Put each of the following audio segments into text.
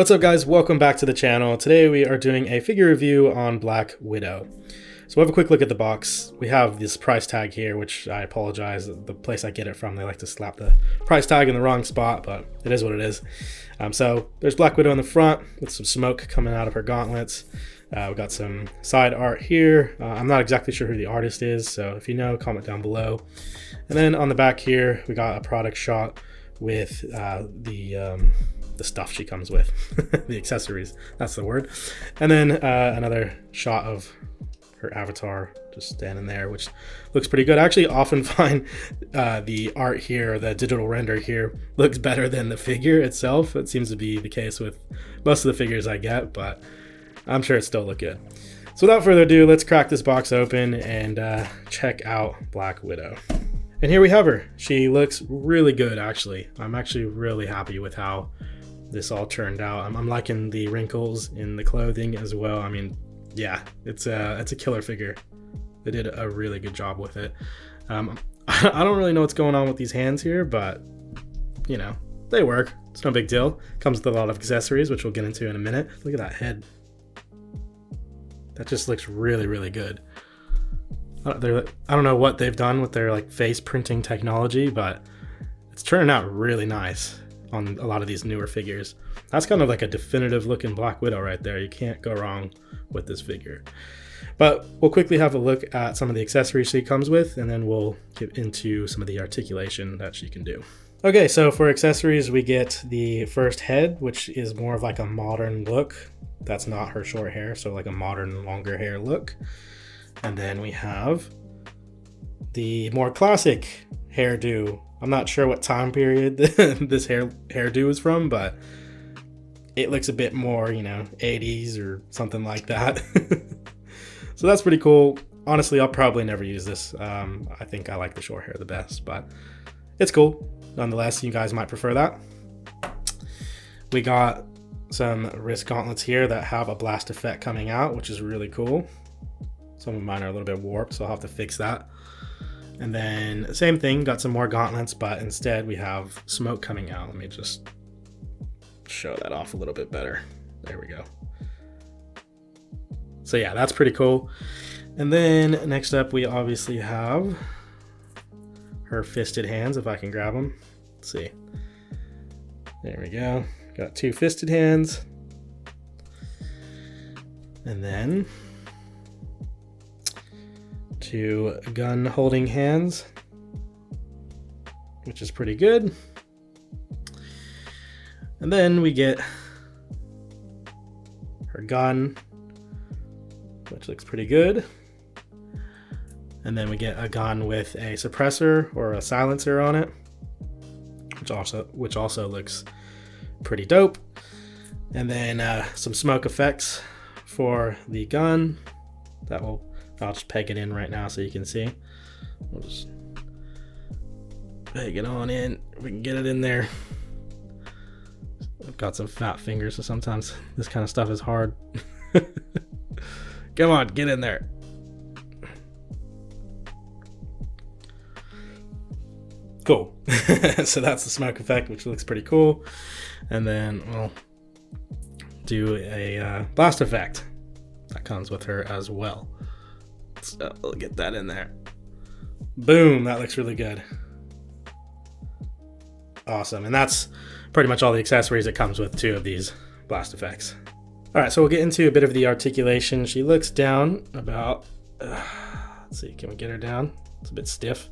What's up guys, welcome back to the channel. Today we are doing a figure review on Black Widow. So we'll have a quick look at the box. We have this price tag here, which I apologize, the place I get it from, they like to slap the price tag in the wrong spot, but it is what it is. So there's Black Widow in the front with some smoke coming out of her gauntlets. We got some side art here. I'm not exactly sure who the artist is, so if you know, comment down below. And then on the back here, we got a product shot with the stuff she comes with, the accessories, that's the word. And then another shot of her avatar just standing there, which looks pretty good. I actually often find the art here, the digital render here, looks better than the figure itself. It seems to be the case with most of the figures I get, but I'm sure it still look good. So without further ado, let's crack this box open and check out Black Widow. And here we have her. She looks really good, actually. I'm actually really happy with how this all turned out. I'm liking the wrinkles in the clothing as well. I mean, yeah, it's a killer figure. They did a really good job with it. I don't really know what's going on with these hands here, but you know, they work. It's no big deal. Comes with a lot of accessories, which we'll get into in a minute. Look at that head. That just looks really, really good. I don't know what they've done with their like face printing technology, but it's turning out really nice on a lot of these newer figures. That's kind of like a definitive looking Black Widow right there. You can't go wrong with this figure. But we'll quickly have a look at some of the accessories she comes with, and then we'll get into some of the articulation that she can do. Okay, so for accessories, we get the first head, which is more of like a modern look. That's not her short hair, so like a modern longer hair look. And then we have the more classic hairdo. I'm not sure what time period this hairdo is from, but it looks a bit more, you know, 80s or something like that. So that's pretty cool. Honestly, I'll probably never use this. I think I like the short hair the best, but it's cool. Nonetheless, you guys might prefer that. We got some wrist gauntlets here that have a blast effect coming out, which is really cool. Some of mine are a little bit warped, so I'll have to fix that. And then same thing, got some more gauntlets, but instead we have smoke coming out. Let me just show that off a little bit better. There we go. So yeah, that's pretty cool. And then next up, we obviously have her fisted hands, if I can grab them. Let's see. There we go. Got two fisted hands. And then two gun holding hands, which is pretty good. And then we get her gun, which looks pretty good. And then we get a gun with a suppressor or a silencer on it, which also looks pretty dope. And then some smoke effects for the gun. I'll just peg it in right now so you can see. We'll just peg it on in. We can get it in there. I've got some fat fingers, so sometimes this kind of stuff is hard. Come on, get in there. Cool. So that's the smoke effect, which looks pretty cool. And then we'll do a blast effect that comes with her as well. So we'll get that in there. Boom, that looks really good. Awesome, and that's pretty much all the accessories it comes with, two of these blast effects. All right, so we'll get into a bit of the articulation. She looks down about, let's see, can we get her down? It's a bit stiff.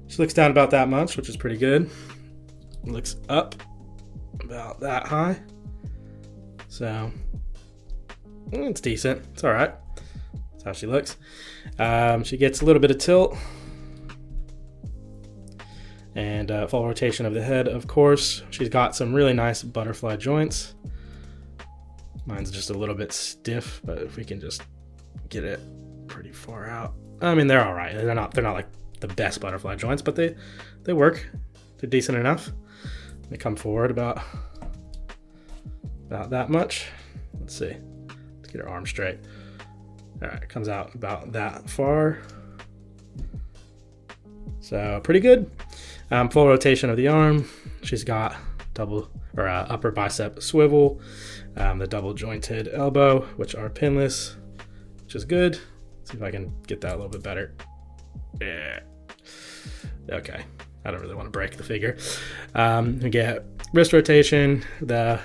She looks down about that much, which is pretty good. Looks up about that high. So, it's decent, it's all right. How she looks. She gets a little bit of tilt and full rotation of the head, of course. She's got some really nice butterfly joints. Mine's just a little bit stiff, but if we can just get it pretty far out. I mean, they're all right. They're not like the best butterfly joints, but they work. They're decent enough. They come forward about that much. Let's see. Let's get her arm straight. All right, it comes out about that far. So pretty good. Full rotation of the arm. She's got double or upper bicep swivel, the double jointed elbow, which are pinless, which is good. Let's see if I can get that a little bit better. Yeah. Okay. I don't really want to break the figure. We get wrist rotation, the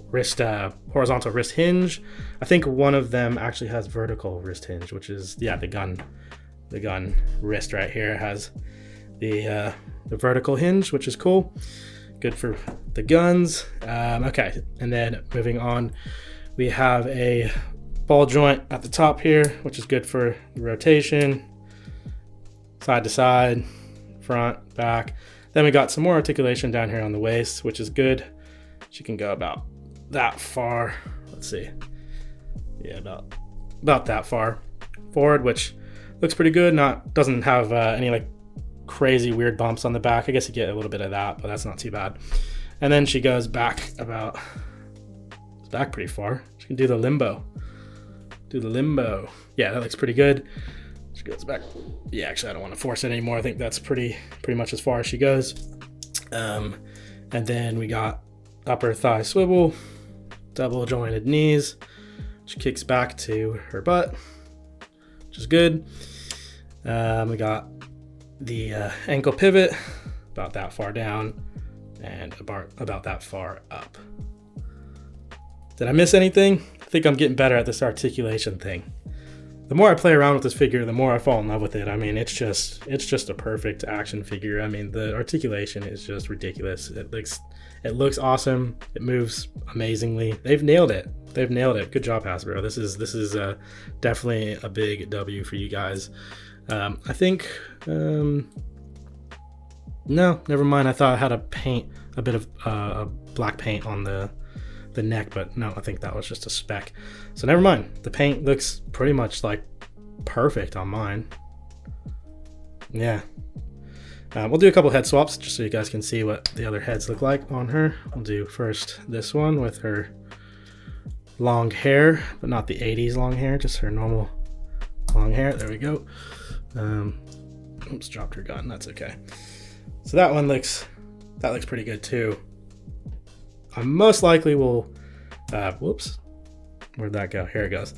wrist horizontal wrist hinge. I think one of them actually has vertical wrist hinge, which is the gun wrist right here has the vertical hinge, which is cool. Good for the guns. Okay, and then moving on, we have a ball joint at the top here, which is good for the rotation, side to side, front, back. Then we got some more articulation down here on the waist, which is good. She can go about that far. Let's see. Yeah, about that far forward, which looks pretty good. Doesn't have any like crazy weird bumps on the back. I guess you get a little bit of that, but that's not too bad. And then she goes back pretty far. She can do the limbo. Yeah, that looks pretty good. She goes back. Yeah, actually, I don't want to force it anymore. I think that's pretty much as far as she goes. And then we got upper thigh swivel, double jointed knees, which kicks back to her butt, which is good. We got the ankle pivot, about that far down, and about that far up. Did I miss anything? I think I'm getting better at this articulation thing. The more I play around with this figure, the more I fall in love with it. I mean, it's just a perfect action figure. I mean, the articulation is just ridiculous. It looks awesome. It moves amazingly. They've nailed it. Good job, Hasbro. This is definitely a big W for you guys. I think no, never mind. I thought I had a bit of black paint on the neck, but no, I think that was just a speck. So never mind. The paint looks pretty much like perfect on mine. Yeah. We'll do a couple head swaps just so you guys can see what the other heads look like on her. We'll do first this one with her long hair, but not the 80s long hair, just her normal long hair. There we go. Oops, dropped her gun. That's okay. So that looks pretty good too. I most likely will, whoops, where'd that go? Here it goes.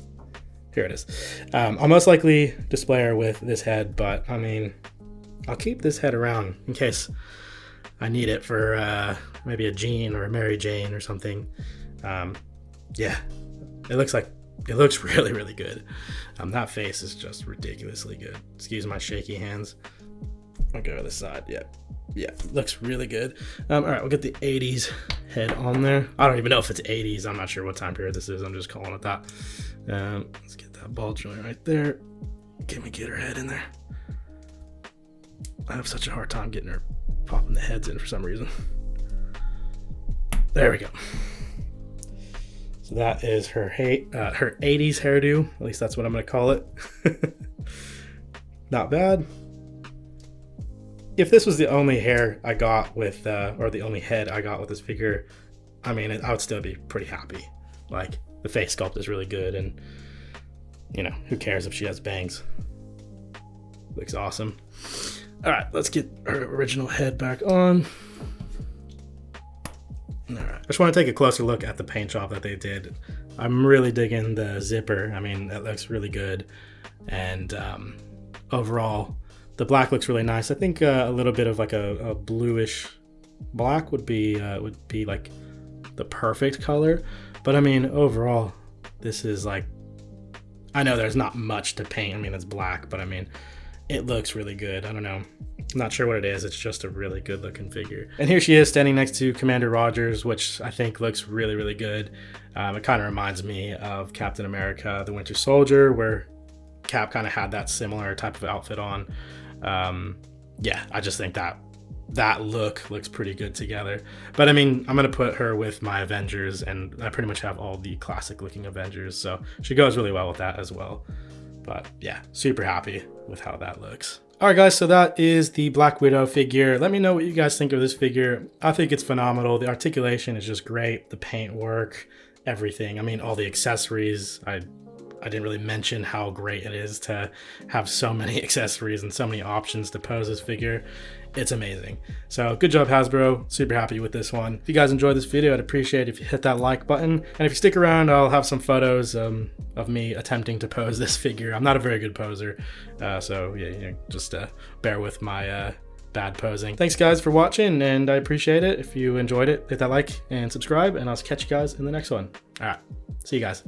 Here it is. I'll most likely display her with this head, but I mean, I'll keep this head around in case I need it for maybe a Jean or a Mary Jane or something. Yeah, it looks really, really good. That face is just ridiculously good. Excuse my shaky hands. I'll go to the side. Yeah, looks really good. All right, we'll get the 80s head on there. I don't even know if it's 80s. I'm not sure what time period this is. I'm just calling it that. Let's get that ball joint right there. Can we get her head in there? I have such a hard time getting her popping the heads in for some reason. There we go. So that is her 80s hairdo. At least that's what I'm going to call it. Not bad. If this was the only hair I got with, or the only head I got with this figure, I mean, I would still be pretty happy. Like, the face sculpt is really good, and, you know, who cares if she has bangs? Looks awesome. All right, let's get her original head back on. All right, I just want to take a closer look at the paint job that they did. I'm really digging the zipper. I mean, it looks really good, and overall, the black looks really nice. I think a little bit of like a bluish black would be like the perfect color. But I mean, overall, this is like, I know there's not much to paint. I mean, it's black, but I mean, it looks really good. I don't know. I'm not sure what it is. It's just a really good looking figure. And here she is standing next to Commander Rogers, which I think looks really, really good. It kind of reminds me of Captain America, the Winter Soldier, where Cap kind of had that similar type of outfit on. Yeah, I just think that look looks pretty good together. But I mean, I'm going to put her with my Avengers, and I pretty much have all the classic looking Avengers, so she goes really well with that as well. But yeah, super happy with how that looks. All right, guys, so that is the Black Widow figure. Let me know what you guys think of this figure. I think it's phenomenal. The articulation is just great. The paint work, everything. I mean, all the accessories. I I didn't really mention how great it is to have so many accessories and so many options to pose this figure. It's amazing. So good job, Hasbro. Super happy with this one. If you guys enjoyed this video, I'd appreciate it if you hit that like button. And if you stick around, I'll have some photos of me attempting to pose this figure. I'm not a very good poser, so yeah, just bear with my bad posing. Thanks guys for watching, and I appreciate it. If you enjoyed it, hit that like and subscribe, and I'll catch you guys in the next one. All right, see you guys.